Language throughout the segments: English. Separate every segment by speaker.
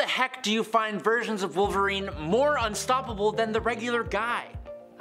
Speaker 1: the heck do you find versions of Wolverine more unstoppable than the regular guy?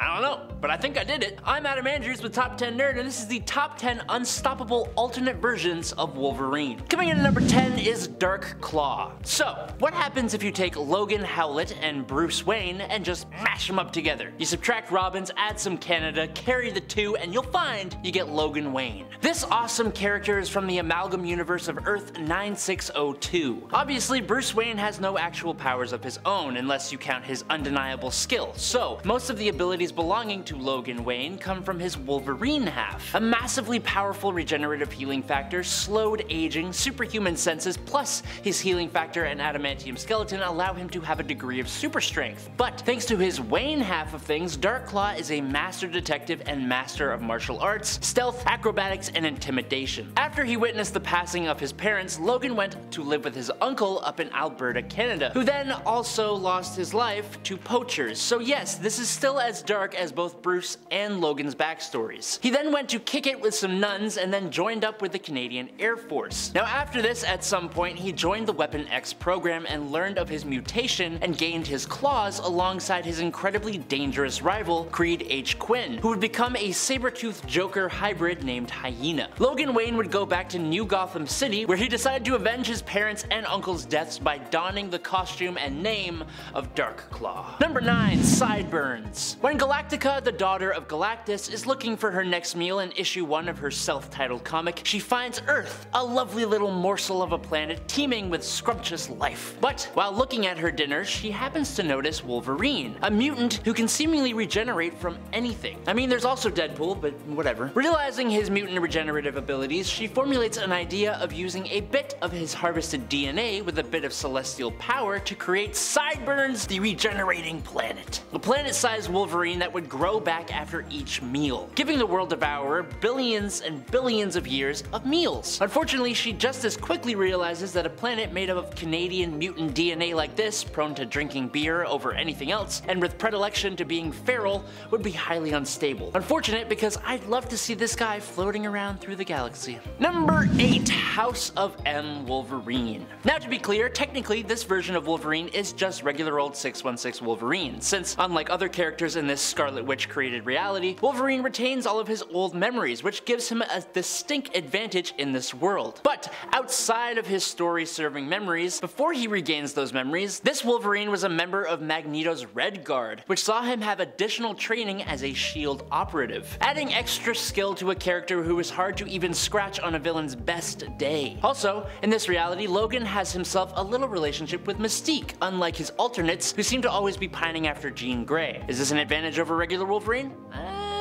Speaker 1: I don't know, but I think I did it. I'm Adam Andrews with Top 10 Nerd, and this is the top 10 unstoppable alternate versions of Wolverine. Coming in at number 10 is Dark Claw. So, what happens if you take Logan, Howlett, and Bruce Wayne and just mash them up together? You subtract Robins, add some Canada, carry the two, and you'll find you get Logan Wayne. This awesome character is from the amalgam universe of Earth 9602. Obviously, Bruce Wayne has no actual powers of his own unless you count his undeniable skill, so most of the abilities belonging to Logan Wayne come from his Wolverine half. A massively powerful regenerative healing factor, slowed aging, superhuman senses, plus his healing factor and adamantium skeleton allow him to have a degree of super strength. But thanks to his Wayne half of things, Dark Claw is a master detective and master of martial arts, stealth, acrobatics, and intimidation. After he witnessed the passing of his parents, Logan went to live with his uncle up in Alberta, Canada, who then also lost his life to poachers. So yes, this is still as dark as both Bruce and Logan's backstories. He then went to kick it with some nuns and then joined up with the Canadian Air Force. Now after this, at some point, he joined the Weapon X program and learned of his mutation and gained his claws alongside his incredibly dangerous rival, Creed H. Quinn, who would become a saber-toothed Joker hybrid named Hyena. Logan Wayne would go back to New Gotham City, where he decided to avenge his parents' and uncle's deaths by donning the costume and name of Dark Claw. Number 9. Sideburns. When Galactica, the daughter of Galactus, is looking for her next meal in issue 1 of her self-titled comic, she finds Earth, a lovely little morsel of a planet teeming with scrumptious life. But while looking at her dinner, she happens to notice Wolverine, a mutant who can seemingly regenerate from anything. I mean, there's also Deadpool, but whatever. Realizing his mutant regenerative abilities, she formulates an idea of using a bit of his harvested DNA with a bit of celestial power to create Sideburns, the regenerating planet. A planet-sized Wolverine that would grow back after each meal, giving the World Devourer billions and billions of years of meals. Unfortunately, she just as quickly realizes that a planet made up of Canadian mutant DNA like this, prone to drinking beer over anything else, and with predilection to being feral, would be highly unstable. Unfortunate, because I'd love to see this guy floating around through the galaxy. Number 8. House of M. Wolverine. Now to be clear, technically this version of Wolverine is just regular old 616 Wolverine, since unlike other characters in this Scarlet Witch created reality, Wolverine retains all of his old memories, which gives him a distinct advantage in this world. But outside of his story-serving memories, before he regains those memories, this Wolverine was a member of Magneto's Red Guard, which saw him have additional training as a SHIELD operative, adding extra skill to a character who is hard to even scratch on a villain's best day. Also, in this reality, Logan has himself a little relationship with Mystique, unlike his alternates who seem to always be pining after Jean Grey. Is this an advantage over regular Wolverine?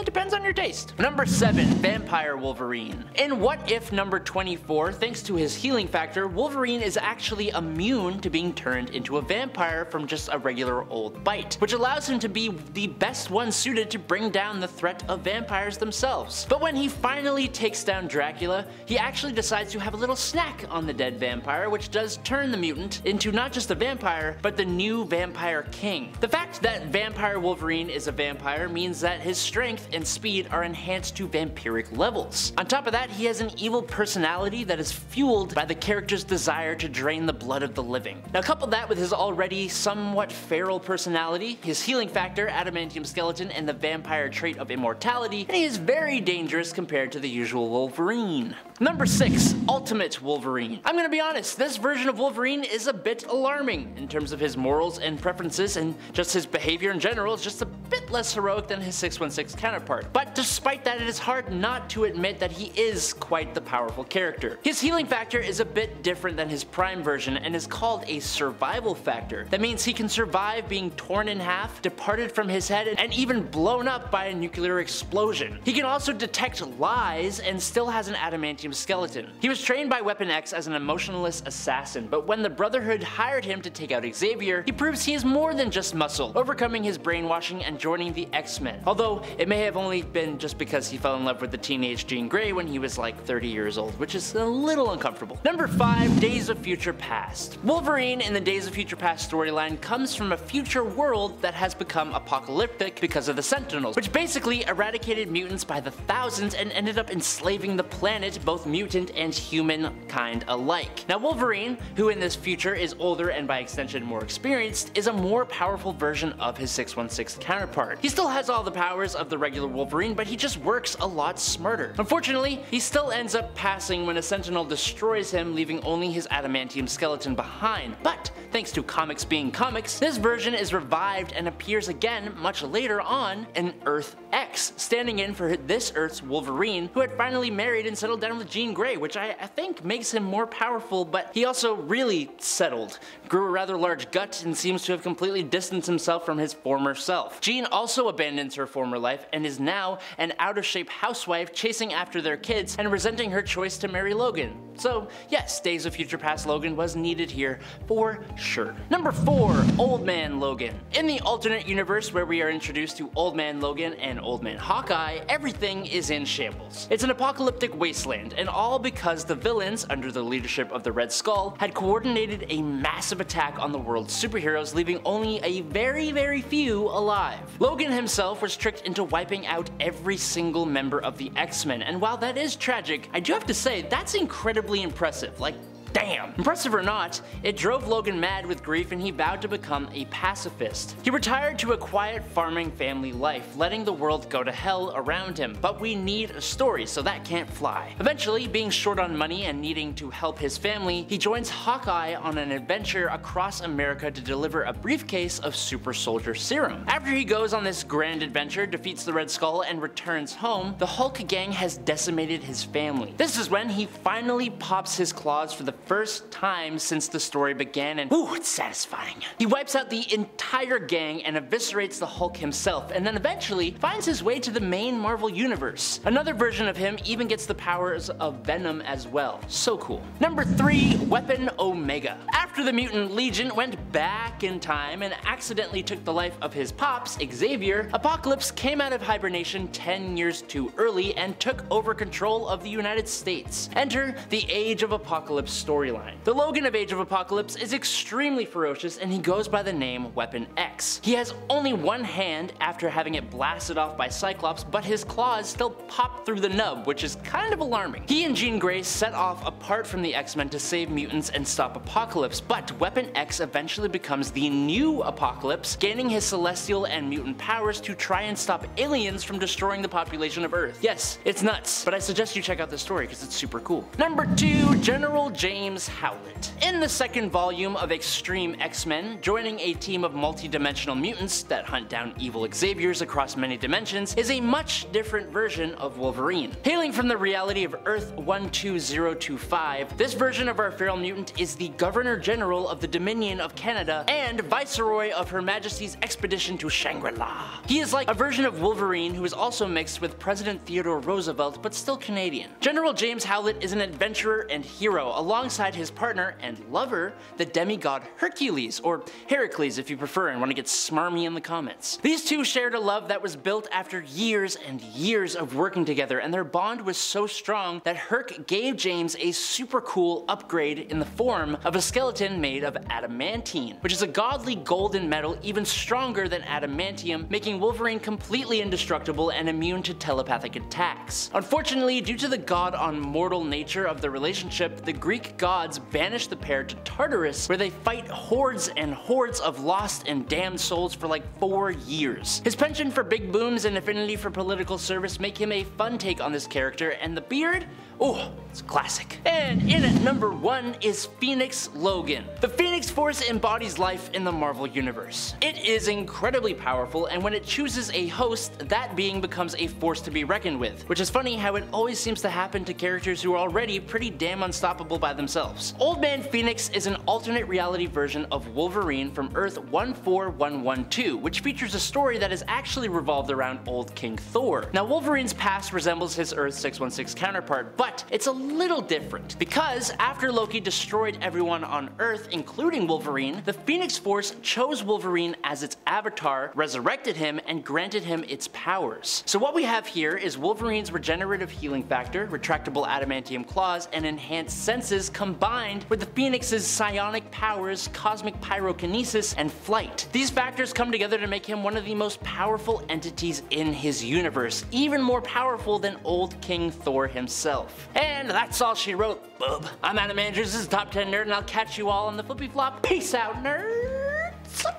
Speaker 1: Depends on your taste. Number 7. Vampire Wolverine. In What If number 24, thanks to his healing factor, Wolverine is actually immune to being turned into a vampire from just a regular old bite, which allows him to be the best one suited to bring down the threat of vampires themselves. But when he finally takes down Dracula, he actually decides to have a little snack on the dead vampire, which does turn the mutant into not just a vampire, but the new Vampire King. The fact that Vampire Wolverine is a vampire means that his strength and speed are enhanced to vampiric levels. On top of that, he has an evil personality that is fueled by the character's desire to drain the blood of the living. Now couple that with his already somewhat feral personality, his healing factor, adamantium skeleton, and the vampire trait of immortality, and he is very dangerous compared to the usual Wolverine. Number 6. Ultimate Wolverine. I'm gonna be honest, this version of Wolverine is a bit alarming in terms of his morals and preferences, and just his behavior in general is just a bit less heroic than his 616 counterpart. But despite that, it is hard not to admit that he is quite the powerful character. His healing factor is a bit different than his prime version and is called a survival factor. That means he can survive being torn in half, departed from his head, and even blown up by a nuclear explosion. He can also detect lies and still has an adamantium skeleton. He was trained by Weapon X as an emotionless assassin, but when the Brotherhood hired him to take out Xavier, he proves he is more than just muscle, overcoming his brainwashing and joining joining the X-Men, although it may have only been just because he fell in love with the teenage Jean Grey when he was like 30 years old, which is a little uncomfortable. Number 5, Days of Future Past. Wolverine in the Days of Future Past storyline comes from a future world that has become apocalyptic because of the Sentinels, which basically eradicated mutants by the thousands and ended up enslaving the planet, both mutant and humankind alike. Now Wolverine, who in this future is older and by extension more experienced, is a more powerful version of his 616 counterpart. He still has all the powers of the regular Wolverine, but he just works a lot smarter. Unfortunately, he still ends up passing when a Sentinel destroys him, leaving only his adamantium skeleton behind. But thanks to comics being comics, this version is revived and appears again much later on in Earth X, standing in for this Earth's Wolverine, who had finally married and settled down with Jean Grey, which I think makes him more powerful, but he also really settled, grew a rather large gut, and seems to have completely distanced himself from his former self. Jean also abandons her former life and is now an out-of-shape housewife chasing after their kids and resenting her choice to marry Logan. So yes, Days of Future Past Logan was needed here for sure. Number 4, Old Man Logan. In the alternate universe where we are introduced to Old Man Logan and Old Man Hawkeye, everything is in shambles. It's an apocalyptic wasteland, and all because the villains, under the leadership of the Red Skull, had coordinated a massive attack on the world's superheroes, leaving only a very few alive. Logan himself was tricked into wiping out every single member of the X-Men, and while that is tragic, I do have to say that's incredibly impressive. Like, damn. Impressive or not, it drove Logan mad with grief and he vowed to become a pacifist. He retired to a quiet farming family life, letting the world go to hell around him, but we need a story, so that can't fly. Eventually, being short on money and needing to help his family, he joins Hawkeye on an adventure across America to deliver a briefcase of super soldier serum. After he goes on this grand adventure, defeats the Red Skull, and returns home, the Hulk gang has decimated his family. This is when he finally pops his claws for the first time since the story began, and ooh, it's satisfying. He wipes out the entire gang and eviscerates the Hulk himself, and then eventually finds his way to the main Marvel universe. Another version of him even gets the powers of Venom as well. So cool. Number 3, Weapon Omega. After the Mutant Legion went back in time and accidentally took the life of his pops, Xavier, Apocalypse came out of hibernation 10 years too early and took over control of the United States. Enter the Age of Apocalypse storyline. The Logan of Age of Apocalypse is extremely ferocious and he goes by the name Weapon X. He has only one hand after having it blasted off by Cyclops, but his claws still pop through the nub, which is kind of alarming. He and Jean Grey set off apart from the X-Men to save mutants and stop Apocalypse, but Weapon X eventually becomes the new Apocalypse, gaining his celestial and mutant powers to try and stop aliens from destroying the population of Earth. Yes, it's nuts, but I suggest you check out this story because it's super cool. Number 2, General James Howlett. In the second volume of Extreme X-Men, joining a team of multi-dimensional mutants that hunt down evil Xaviers across many dimensions is a much different version of Wolverine. Hailing from the reality of Earth 12025, this version of our feral mutant is the Governor General of the Dominion of Canada and Viceroy of Her Majesty's Expedition to Shangri-La. He is like a version of Wolverine who is also mixed with President Theodore Roosevelt but still Canadian. General James Howlett is an adventurer and hero alongside his partner and lover, the demigod Hercules, or Heracles if you prefer and want to get smarmy in the comments. These two shared a love that was built after years and years of working together, and their bond was so strong that Herc gave James a super cool upgrade in the form of a skeleton made of adamantine, which is a godly golden metal even stronger than adamantium, making Wolverine completely indestructible and immune to telepathic attacks. Unfortunately, due to the god-on-mortal nature of the relationship, the Greek gods banished the pair to Tartarus, where they fight hordes and hordes of lost and damned souls for like 4 years. His penchant for big booms and affinity for political service make him a fun take on this character, and the beard? Oh, it's classic. And in at number 1 is Phoenix Logan. The Phoenix Force embodies life in the Marvel Universe. It is incredibly powerful, and when it chooses a host, that being becomes a force to be reckoned with, which is funny how it always seems to happen to characters who are already pretty damn unstoppable by themselves. Old Man Phoenix is an alternate reality version of Wolverine from Earth 14112, which features a story that is actually revolved around old King Thor. Now, Wolverine's past resembles his Earth 616 counterpart, but But it's a little different, because after Loki destroyed everyone on Earth, including Wolverine, the Phoenix Force chose Wolverine as its avatar, resurrected him, and granted him its powers. So what we have here is Wolverine's regenerative healing factor, retractable adamantium claws, and enhanced senses combined with the Phoenix's psionic powers, cosmic pyrokinesis, and flight. These factors come together to make him one of the most powerful entities in his universe, even more powerful than old King Thor himself. And that's all she wrote, bub. I'm Adam Andrews, this is Top 10 Nerd, and I'll catch you all on the flippy flop. Peace out, nerds!